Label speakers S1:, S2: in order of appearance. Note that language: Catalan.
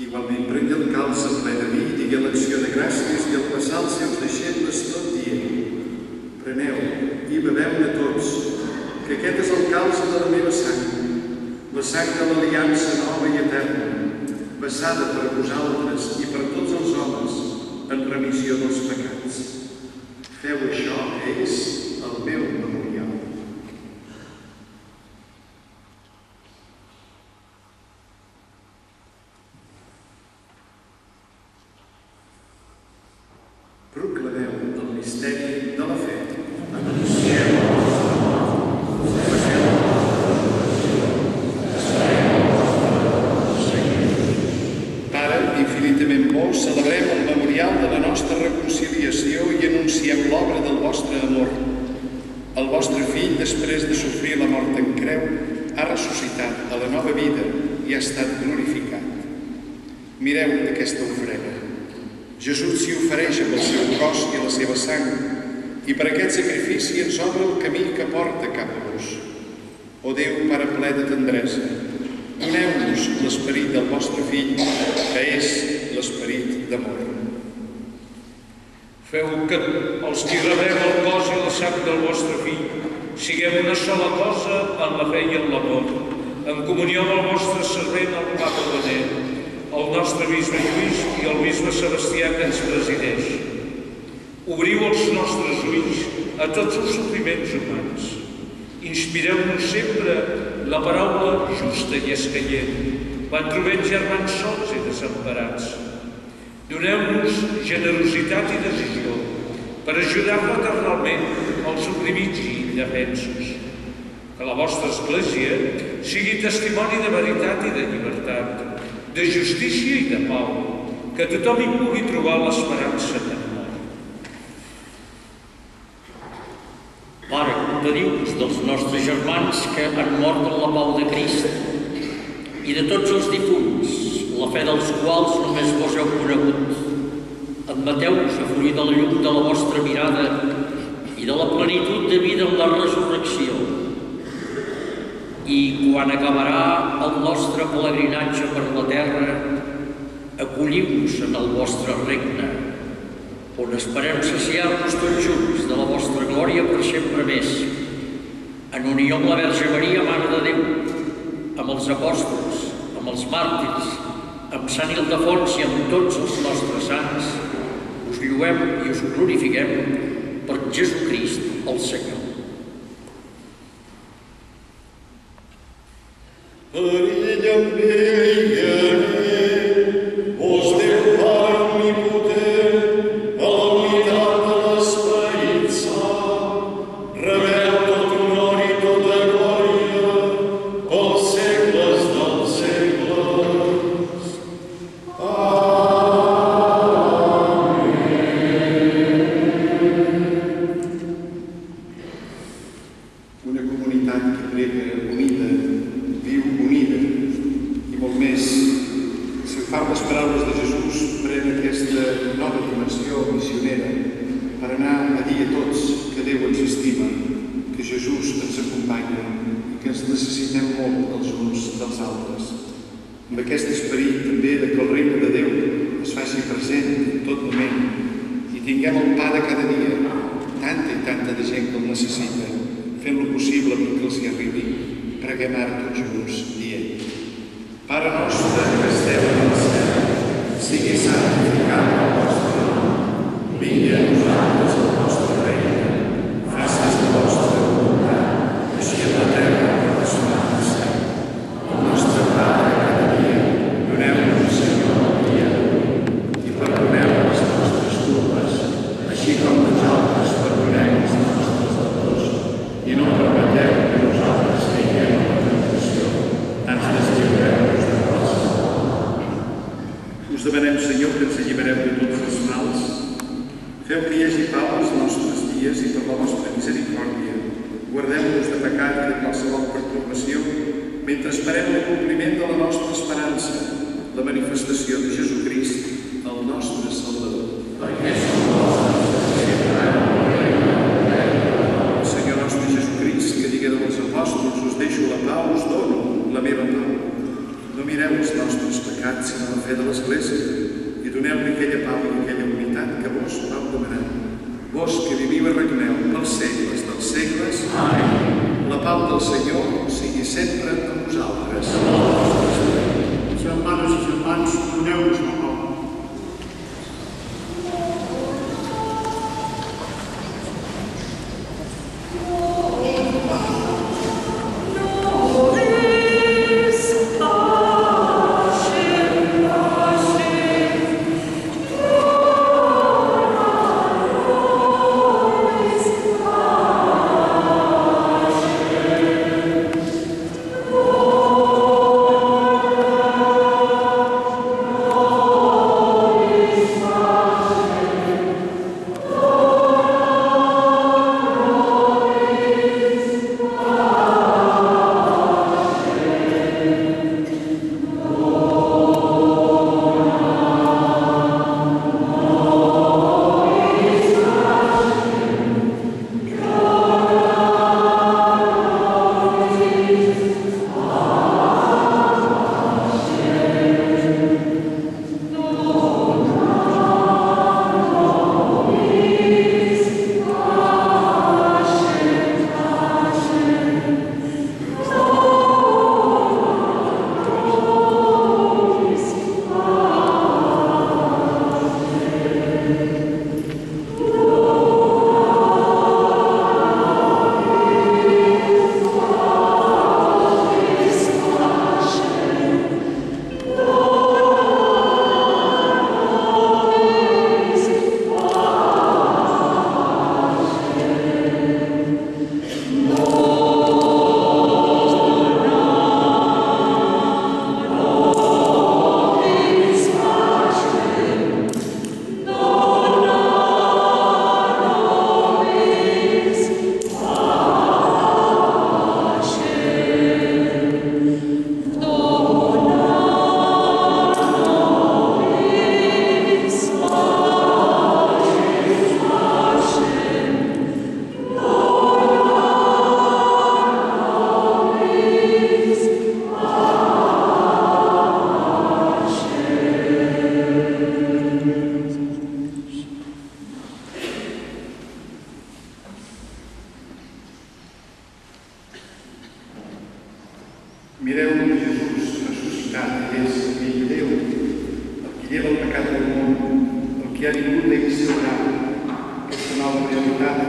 S1: Igualment, prengué el calç en ple de vi, digué l'acció de gràcies i el passà als seus deixebles tot dient: preneu i beveu-ne tots, que aquest és el calç de la meva sang, la sang de l'aliança nova i eterna, vessada per vosaltres i per tots els homes en remissió dels pecats. Feu això, que és el meu memorial. Proclameu el misteri de la fe. Anunciem la vostra mort, Pare, infinitament bo, celebrem el memorial de la nostra reconciliació i anunciem l'obra del vostre amor. El vostre fill, després de sofrir la mort en creu, ha ressuscitat a la nova vida i ha estat glorificat. Mireu aquesta ofrena. Jesús s'hi ofereix amb el seu cos i la seva sang, i per aquest sacrifici ens obre el camí que porta cap a vos. O Déu, Pare ple de tendresa, doneu-nos l'esperit del vostre fill, que és l'esperit d'amor.
S2: Feu que els qui rebrem el cos i la sang del vostre fill siguem una sola cosa en la fe i en l'amor, en comunió amb el vostre servent, el Papa Benet, el nostre bisbe Lluís i el bisbe Sebastià que ens presideix. Obriu els nostres ulls a tots els sofriments humans. Inspireu-nos sempre la paraula justa i escaient, quan trobem germans sols i desemparats. Doneu-nos generositat i decisió per ajudar fraternalment els oprimits i indefensos. Que la vostra Església sigui testimoni de veritat i de llibertat, de justícia i de pau, que tothom hi pugui trobar l'esperança de l'amor.
S3: Pare, compadiu-vos dels nostres germans que han mort en la pau de Crist i de tots els difunts, la fe dels quals només vos heu conegut. Admeteu-vos a fluir de la llum de la vostra mirada i de la plenitud de vida en la resurrecció. I quan acabarà el nostre pelegrinatge per la terra, acolliu-nos en el vostre regne, on esperem saciar-nos tots junts de la vostra glòria per sempre més, en unió amb la Verge Maria, Mare de Déu, amb els apòstols, amb els màrtirs, amb Sant Ildefons i amb tots els nostres sants, us lloem i us glorifiquem per Jesucrist, el Senyor.
S1: No mireu els nostres pecats, sinó la fe de les viu i regneu pels segles dels segles. Amén. La pau del Senyor sigui sempre amb vosaltres.
S4: Germanes i germans, doneu-nos la pau.
S1: Mireu Jesús ressuscitat, és el fill de Déu, el que lleva el pecat del món, el que ha vingut a instaurar aquesta nova realitat